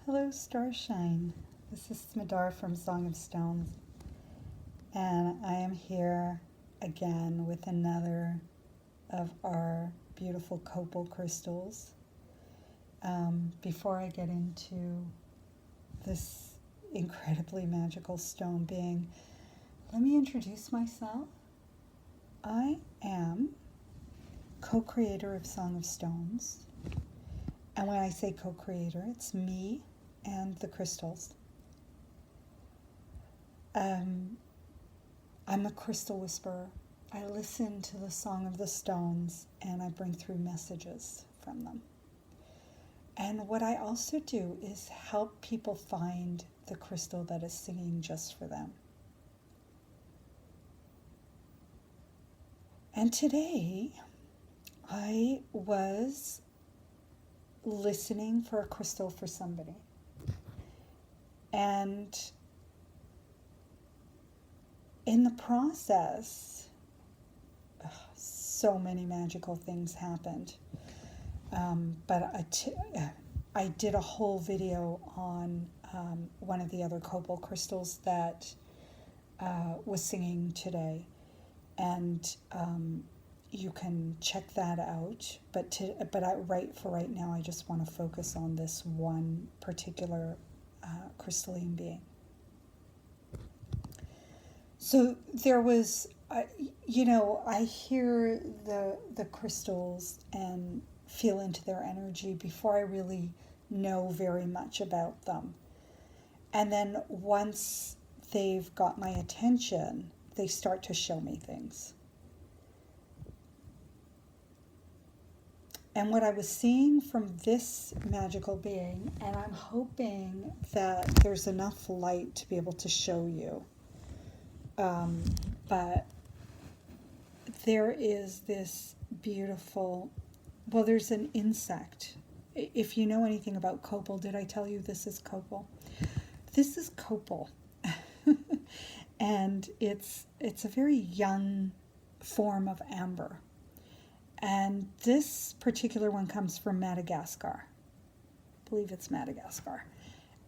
Hello, Starshine. This is Smadar from Song of Stones, and I am here again with another of our beautiful copal crystals. Before I get into this incredibly magical stone being, let me introduce myself. I am co-creator of Song of Stones, and when I say co-creator, it's me and the crystals. I'm a crystal whisperer. I listen to the Song of the Stones and I bring through messages from them. And what I also do is help people find the crystal that is singing just for them. And today I was listening for a crystal for somebody. And in the process, so many magical things happened. But I did a whole video on one of the other copal crystals that was singing today. And you can check that out. But right now, I just want to focus on this one particular crystalline being. So there was, I hear the crystals and feel into their energy before I really know very much about them. And then once they've got my attention, they start to show me things. And what I was seeing from this magical being, and I'm hoping that there's enough light to be able to show you, but there is this beautiful, there's an insect. If you know anything about copal, did I tell you this is copal? This is copal. And it's a very young form of amber. And this particular one comes from Madagascar. I believe it's Madagascar.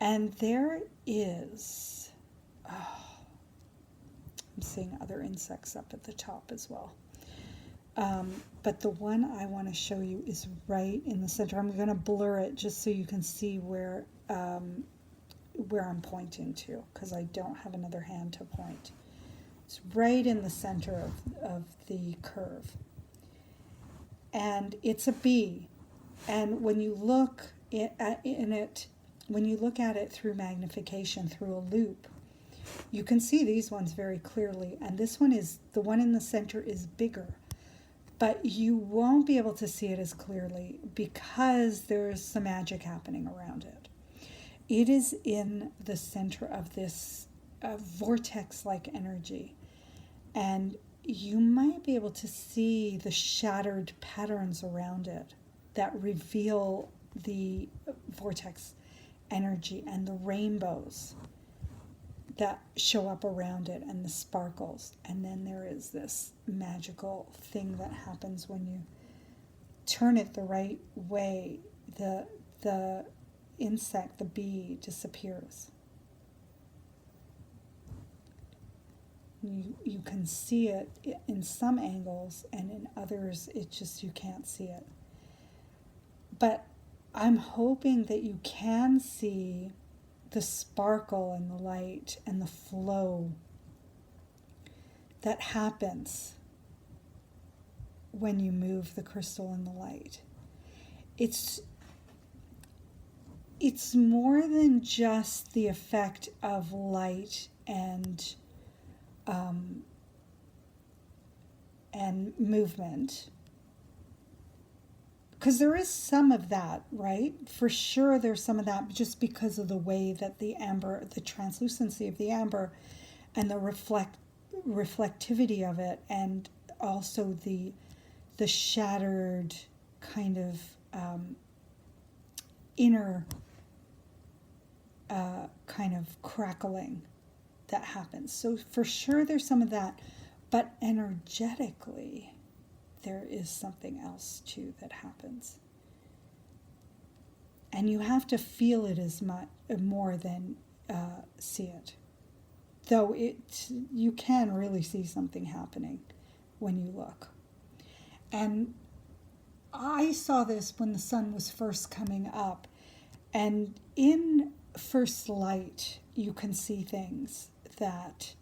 And there is, I'm seeing other insects up at the top as well. But the one I want to show you is right in the center. I'm going to blur it just so you can see where I'm pointing to, because I don't have another hand to point. It's right in the center of the curve. And it's a bee. And when you look at it through magnification, through a loupe, you can see these ones very clearly. And this one the one in the center is bigger. But you won't be able to see it as clearly because there's some magic happening around it. It is in the center of this vortex-like energy. And you might be able to see the shattered patterns around it that reveal the vortex energy and the rainbows that show up around it and the sparkles. And then there is this magical thing that happens when you turn it the right way. The insect, the bee, disappears. You can see it in some angles, and in others you can't see it. But I'm hoping that you can see the sparkle and the light and the flow that happens when you move the crystal in the light. It's more than just the effect of light and movement, because there is some of that, right? For sure there's some of that, just because of the way that the amber, the translucency of the amber and the reflectivity of it, and also the shattered kind of inner kind of crackling that happens. So for sure there's some of that, but energetically there is something else too that happens. And you have to feel it as much more than see it. Though you can really see something happening when you look. And I saw this when the sun was first coming up. And in first light, you can see things that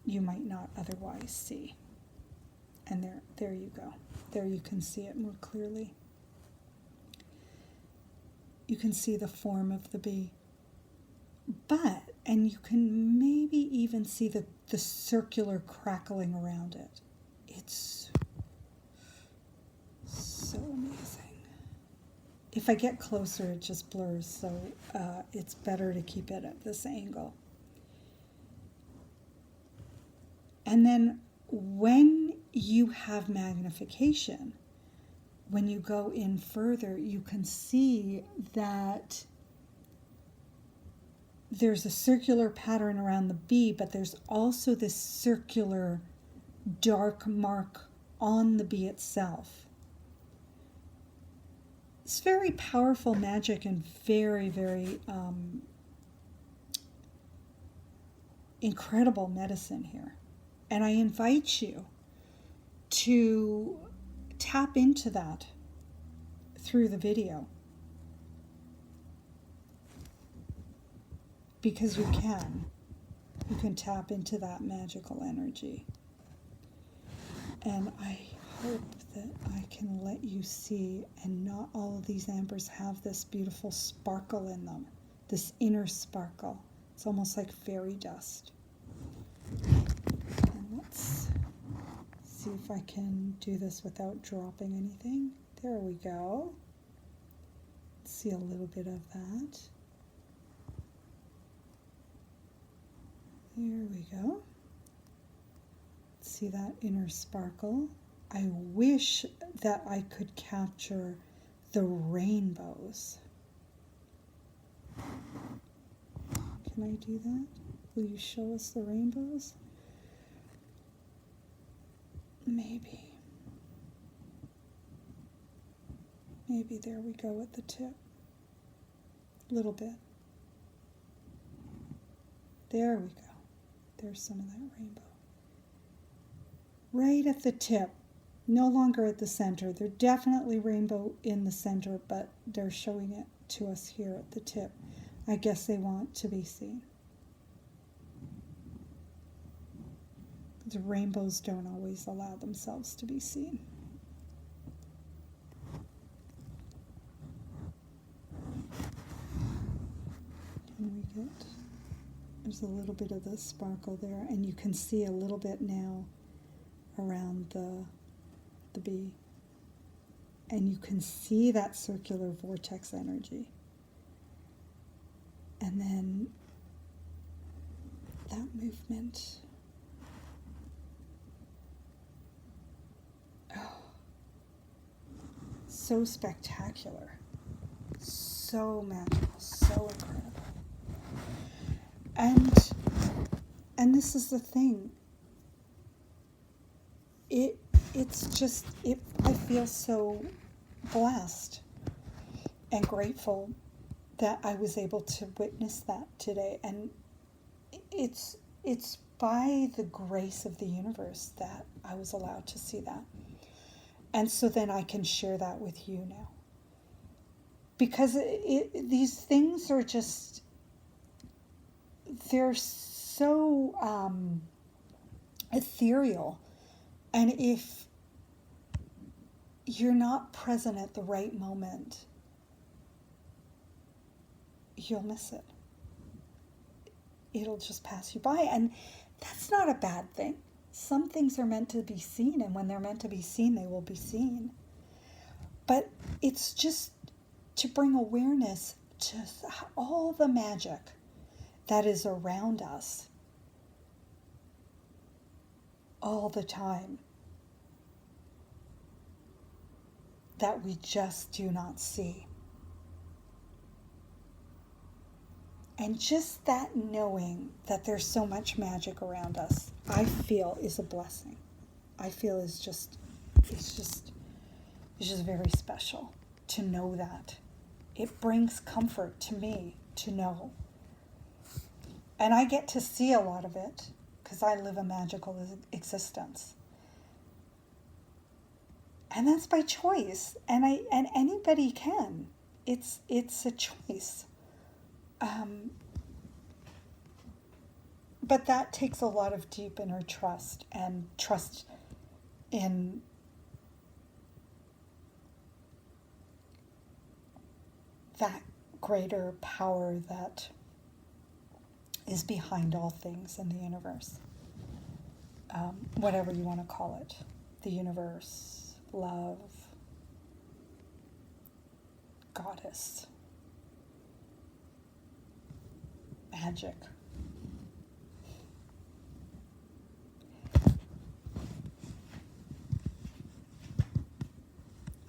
you might not otherwise see. And there you go. There you can see it more clearly. You can see the form of the bee. And you can maybe even see the circular crackling around it. It's so amazing. If I get closer, it just blurs, so it's better to keep it at this angle. And then when you have magnification, when you go in further, you can see that there's a circular pattern around the bee, but there's also this circular dark mark on the bee itself. It's very powerful magic and very, very incredible medicine here. And I invite you to tap into that through the video. Because you can tap into that magical energy. And I hope that I can let you see, and not all of these ambers have this beautiful sparkle in them, this inner sparkle. It's almost like fairy dust. And let's see if I can do this without dropping anything. There we go. Let's see a little bit of that. There we go. See that inner sparkle? I wish that I could capture the rainbows. Can I do that? Will you show us the rainbows? Maybe. Maybe there we go at the tip. A little bit. There we go. There's some of that rainbow. Right at the tip, no longer at the center. They're definitely rainbow in the center, but they're showing it to us here at the tip. I guess they want to be seen. The rainbows don't always allow themselves to be seen. Can we get... There's a little bit of the sparkle there, and you can see a little bit now around the bee. And you can see that circular vortex energy. And then that movement. Oh, so spectacular. So magical, so incredible. And this is the thing. I feel so blessed and grateful that I was able to witness that today. And it's by the grace of the universe that I was allowed to see that. And so then I can share that with you now. Because these things are just, they're so ethereal. And if you're not present at the right moment, you'll miss it. It'll just pass you by. And that's not a bad thing. Some things are meant to be seen, and when they're meant to be seen, they will be seen. But it's just to bring awareness to all the magic that is around us all the time that we just do not see. And just that knowing that there's so much magic around us, I feel is a blessing. I feel it's just very special to know that it brings comfort to me to know. And I get to see a lot of it because I live a magical existence. And that's by choice. And anybody can. It's a choice. But that takes a lot of deep inner trust and trust in that greater power that is behind all things in the universe. Whatever you want to call it. The universe, love, goddess, magic.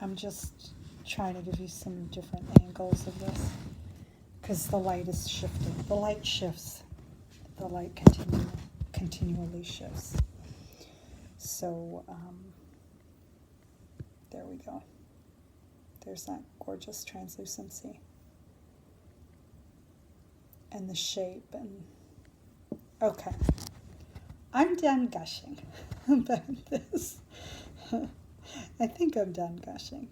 I'm just trying to give you some different angles of this because the light is shifting. The light shifts. The light continually shifts. So there we go. There's that gorgeous translucency. And the shape. And okay. I'm done gushing about this. I think I'm done gushing.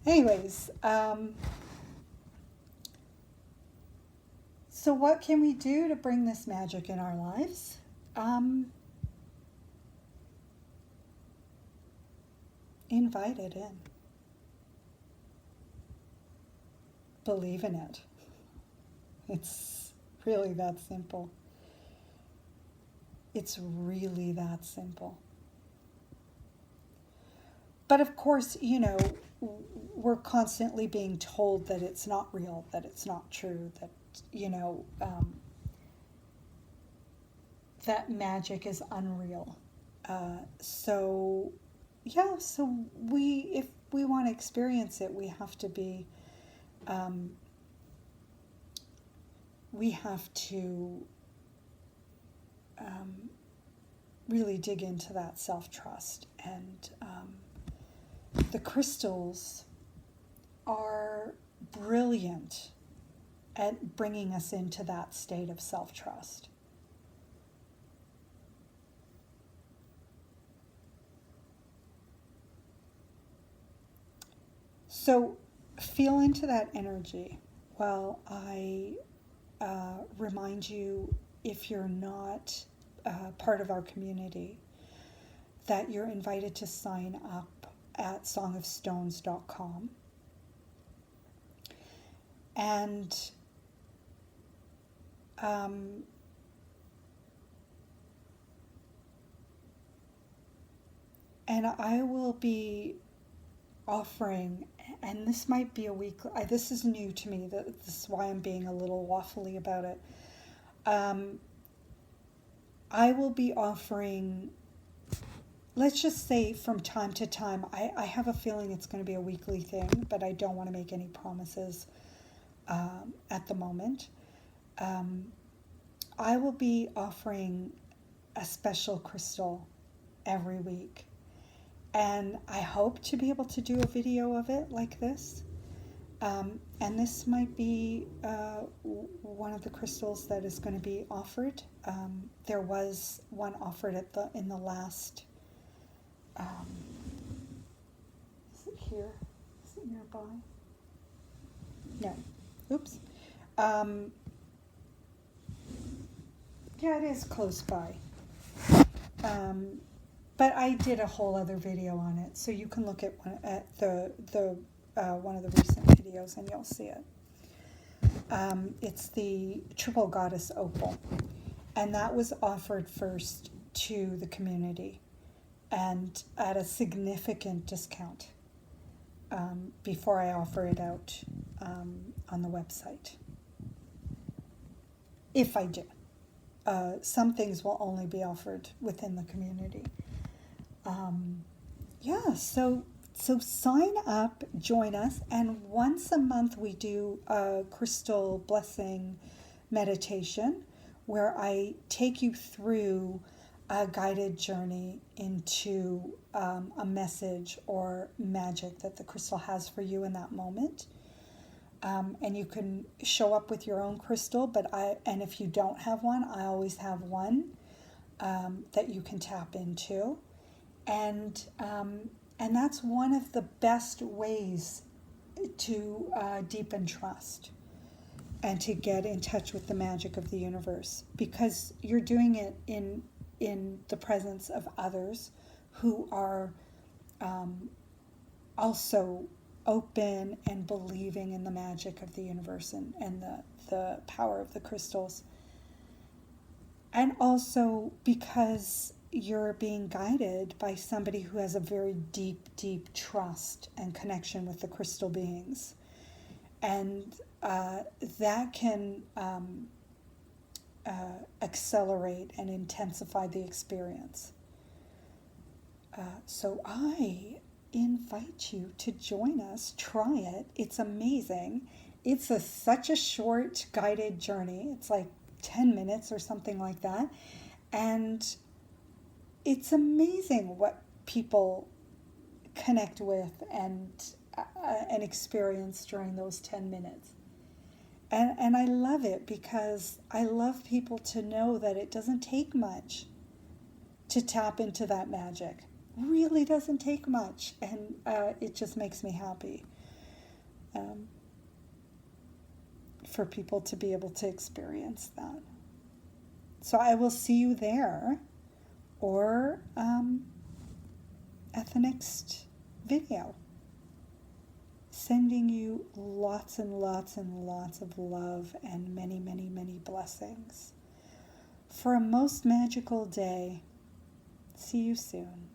Anyways, so what can we do to bring this magic in our lives? Invite it in. Believe in it. It's really that simple. It's really that simple. But of course, we're constantly being told that it's not real, that it's not true, that, that magic is unreal. So if we want to experience it, we have to be, really dig into that self-trust. And the crystals are brilliant at bringing us into that state of self-trust. So feel into that energy while I remind you, if you're not part of our community, that you're invited to sign up at songofstones.com. And I will be offering, and this might be a week, this is new to me, this is why I'm being a little waffly about it. I will be offering, let's just say from time to time, I have a feeling it's going to be a weekly thing, but I don't want to make any promises at the moment. I will be offering a special crystal every week. And I hope to be able to do a video of it like this. And this might be one of the crystals that is going to be offered. There was one offered in the last. Is it here? Is it nearby? No. Oops. Yeah, it is close by. But I did a whole other video on it, so you can look at one of the recent videos and you'll see it. It's the Triple Goddess Opal, and that was offered first to the community and at a significant discount before I offer it out on the website. If I do. Some things will only be offered within the community. So sign up, join us, and once a month we do a crystal blessing meditation where I take you through a guided journey into a message or magic that the crystal has for you in that moment. And you can show up with your own crystal, and if you don't have one, I always have one that you can tap into. And that's one of the best ways to deepen trust and to get in touch with the magic of the universe, because you're doing it in the presence of others who are also open and believing in the magic of the universe and the power of the crystals. And also because you're being guided by somebody who has a very deep, deep trust and connection with the crystal beings. And that can accelerate and intensify the experience. So I invite you to join us. Try it. It's amazing. It's such a short guided journey. It's like 10 minutes or something like that. And it's amazing what people connect with and experience during those 10 minutes. And I love it because I love people to know that it doesn't take much to tap into that magic. Really doesn't take much, and it just makes me happy for people to be able to experience that. So I will see you there, or at the next video. Sending you lots and lots and lots of love and many, many, many blessings for a most magical day. See you soon.